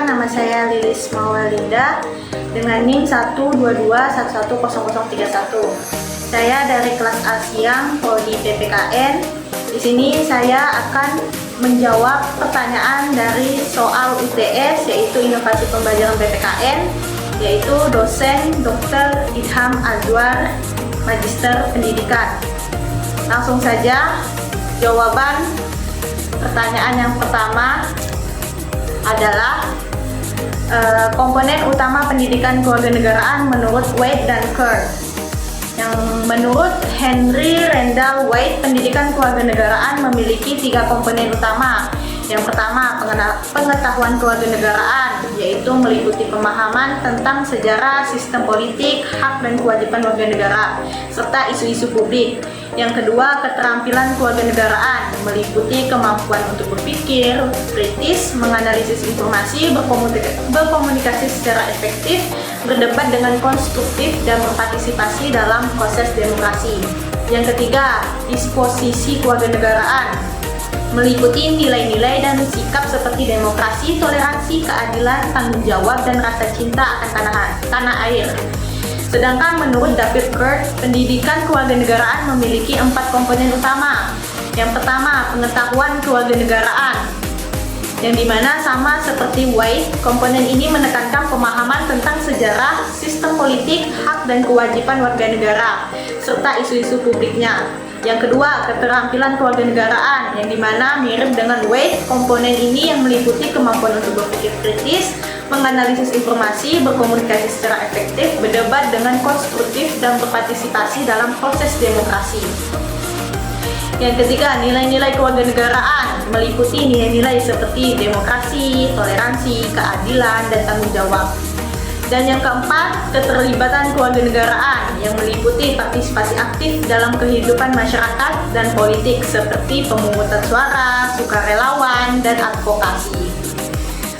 nama saya Lilis Mawalinda dengan NIM 122110031. Saya dari kelas A siang prodi PPKN. Di sini saya akan menjawab pertanyaan dari soal UTS, yaitu inovasi pembelajaran PPKN, yaitu dosen Dr. Idham Azwar, Magister Pendidikan. Langsung saja, jawaban pertanyaan yang pertama adalah komponen utama pendidikan kewarganegaraan menurut Waite dan Kerr. Yang menurut Henry Randall Waite, pendidikan kewarganegaraan memiliki 3 komponen utama. Yang pertama, pengetahuan kewarganegaraan, yaitu meliputi pemahaman tentang sejarah, sistem politik, hak dan kewajiban warga negara, serta isu-isu publik. Yang kedua, keterampilan kewarganegaraan, meliputi kemampuan untuk berpikir kritis, menganalisis informasi, berkomunikasi secara efektif, berdebat dengan konstruktif, dan berpartisipasi dalam proses demokrasi. Yang ketiga, disposisi kewarganegaraan, meliputi nilai-nilai dan sikap seperti demokrasi, toleransi, keadilan, tanggung jawab, dan rasa cinta akan tanah air. Sedangkan menurut David Kerr, pendidikan kewarganegaraan memiliki 4 komponen utama. Yang pertama, pengetahuan kewarganegaraan, yang dimana sama seperti Waite, komponen ini menekankan pemahaman tentang sejarah, sistem politik, hak dan kewajiban warga negara, serta isu-isu publiknya. Yang kedua, keterampilan kewarganegaraan, yang dimana mirip dengan Waite, komponen ini yang meliputi kemampuan untuk berpikir kritis, menganalisis informasi, berkomunikasi secara efektif, berdebat dengan konstruktif, dan berpartisipasi dalam proses demokrasi. Yang ketiga, nilai-nilai kewarganegaraan, meliputi nilai-nilai seperti demokrasi, toleransi, keadilan, dan tanggung jawab. Dan yang keempat, keterlibatan kewarganegaraan, yang meliputi partisipasi aktif dalam kehidupan masyarakat dan politik seperti pemungutan suara, sukarelawan, dan advokasi.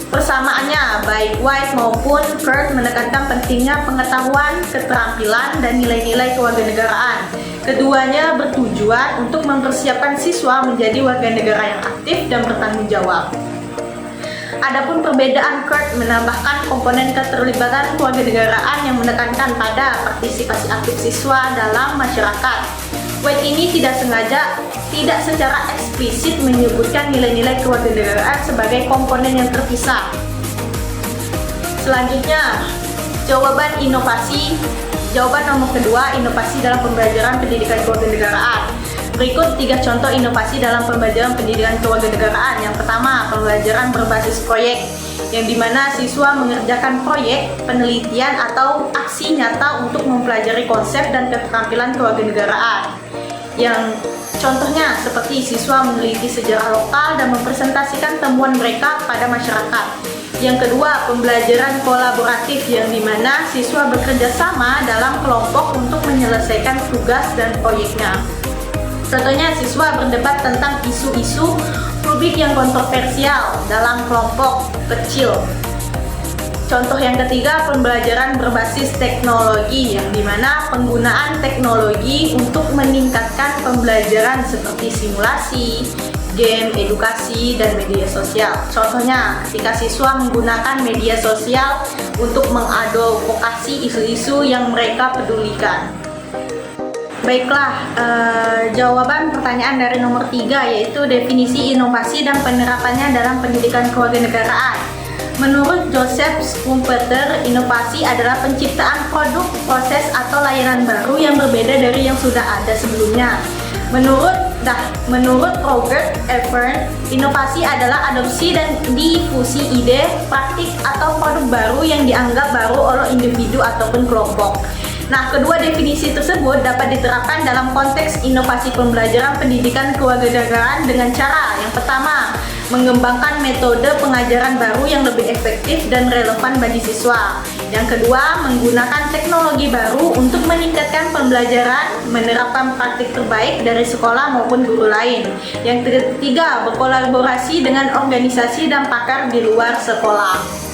Persamaannya, baik Waite maupun Kerr menekankan pentingnya pengetahuan, keterampilan, dan nilai-nilai kewarganegaraan. Keduanya bertujuan untuk mempersiapkan siswa menjadi warga negara yang aktif dan bertanggung jawab. Adapun perbedaan, Kerr menambahkan komponen keterlibatan kewarganegaraan yang menekankan pada partisipasi aktif siswa dalam masyarakat. Waite ini tidak secara eksplisit menyebutkan nilai-nilai kewarganegaraan sebagai komponen yang terpisah. Selanjutnya, jawaban nomor kedua, inovasi dalam pembelajaran pendidikan kewarganegaraan. Berikut 3 contoh inovasi dalam pembelajaran pendidikan kewarganegaraan. Yang pertama, pembelajaran berbasis proyek, yang dimana siswa mengerjakan proyek, penelitian, atau aksi nyata untuk mempelajari konsep dan keterampilan kewarganegaraan. Yang contohnya seperti siswa meneliti sejarah lokal dan mempresentasikan temuan mereka pada masyarakat. Yang kedua, pembelajaran kolaboratif, yang dimana siswa bekerja sama dalam kelompok untuk menyelesaikan tugas dan proyeknya. Contohnya, siswa berdebat tentang isu-isu publik yang kontroversial dalam kelompok kecil. Contoh yang ketiga, pembelajaran berbasis teknologi, yang dimana penggunaan teknologi untuk meningkatkan pembelajaran seperti simulasi, game, edukasi, dan media sosial. Contohnya, ketika siswa menggunakan media sosial untuk mengadvokasi isu-isu yang mereka pedulikan. Baiklah, jawaban pertanyaan dari nomor 3, yaitu definisi inovasi dan penerapannya dalam pendidikan kewarganegaraan. Menurut Joseph Schumpeter, inovasi adalah penciptaan produk, proses, atau layanan baru yang berbeda dari yang sudah ada sebelumnya. Menurut Robert Evern, inovasi adalah adopsi dan difusi ide, praktik, atau produk baru yang dianggap baru oleh individu ataupun kelompok. Nah, kedua definisi tersebut dapat diterapkan dalam konteks inovasi pembelajaran pendidikan kewarganegaraan dengan cara yang pertama, mengembangkan metode pengajaran baru yang lebih efektif dan relevan bagi siswa. Yang kedua, menggunakan teknologi baru untuk meningkatkan pembelajaran, menerapkan praktik terbaik dari sekolah maupun guru lain. Yang ketiga, berkolaborasi dengan organisasi dan pakar di luar sekolah.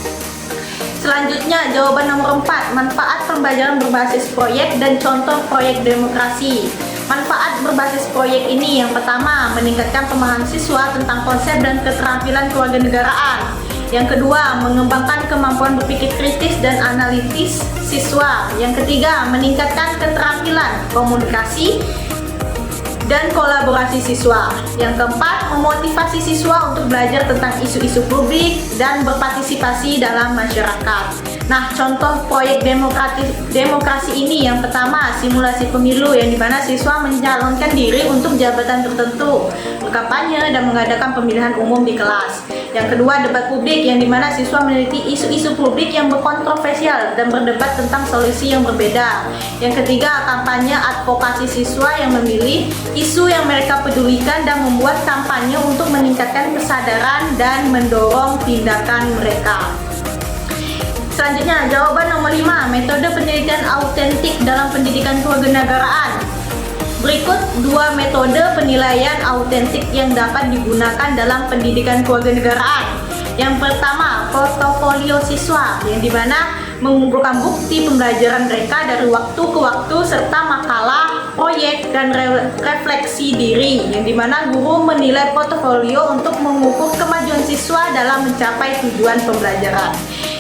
Selanjutnya, jawaban nomor 4, manfaat pembelajaran berbasis proyek dan contoh proyek demokrasi. Manfaat berbasis proyek ini yang pertama, meningkatkan pemahaman siswa tentang konsep dan keterampilan kewarganegaraan. Yang kedua, mengembangkan kemampuan berpikir kritis dan analitis siswa. Yang ketiga, meningkatkan keterampilan komunikasi dan kolaborasi siswa. Yang keempat, memotivasi siswa untuk belajar tentang isu-isu publik dan berpartisipasi dalam masyarakat. Nah, contoh proyek demokrasi ini yang pertama, simulasi pemilu yang dimana siswa mencalonkan diri untuk jabatan tertentu, berkampanye dan mengadakan pemilihan umum di kelas. Yang kedua, debat publik yang dimana siswa meneliti isu-isu publik yang berkontroversial dan berdebat tentang solusi yang berbeda. Yang ketiga, kampanye advokasi siswa yang memilih isu yang mereka pedulikan dan membuat kampanye untuk meningkatkan kesadaran dan mendorong tindakan mereka. Selanjutnya, jawaban nomor 5, metode penelitian autentik dalam pendidikan kewarganegaraan. Berikut 2 metode penilaian autentik yang dapat digunakan dalam pendidikan kewarganegaraan. Yang pertama, portofolio siswa, yang dimana mengumpulkan bukti pembelajaran mereka dari waktu ke waktu serta makalah, proyek, dan refleksi diri, yang dimana guru menilai portofolio untuk mengukur kemajuan siswa dalam mencapai tujuan pembelajaran.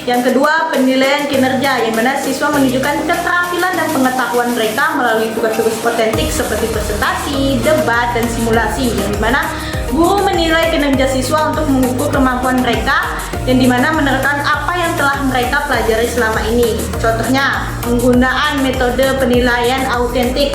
Yang kedua, penilaian kinerja, yang mana siswa menunjukkan keterampilan dan pengetahuan mereka melalui tugas-tugas autentik seperti presentasi, debat, dan simulasi, yang dimana guru menilai kinerja siswa untuk mengukur kemampuan mereka, yang dimana menerapkan apa yang telah mereka pelajari selama ini. Contohnya, penggunaan metode penilaian autentik.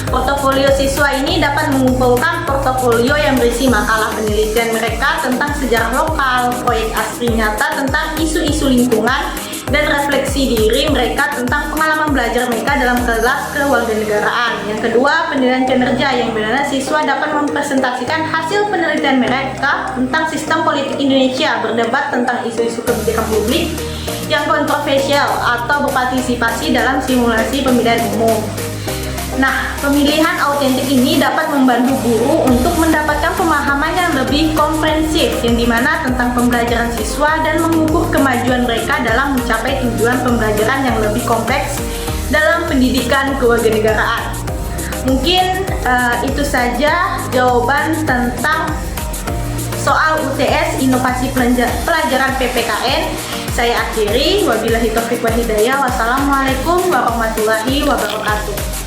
Portofolio siswa ini dapat mengumpulkan portofolio yang berisi makalah penelitian mereka tentang sejarah lokal, proyek asli nyata tentang isu-isu lingkungan, dan refleksi diri mereka tentang pengalaman belajar mereka dalam kelas kewarganegaraan. Yang kedua, penilaian kinerja, yang mana siswa dapat mempresentasikan hasil penelitian mereka tentang sistem politik Indonesia, berdebat tentang isu-isu kebijakan publik yang kontroversial, atau berpartisipasi dalam simulasi pemilihan umum. Nah, pemilihan autentik ini dapat membantu guru untuk mendapatkan pemahaman yang lebih komprehensif, yang dimana tentang pembelajaran siswa dan mengukur kemajuan mereka dalam mencapai tujuan pembelajaran yang lebih kompleks dalam pendidikan kewarganegaraan. Mungkin itu saja jawaban tentang soal UTS Inovasi Pelajaran PPKN. Saya akhiri, wabillahi taufiq wal hidayah. Wassalamualaikum warahmatullahi wabarakatuh.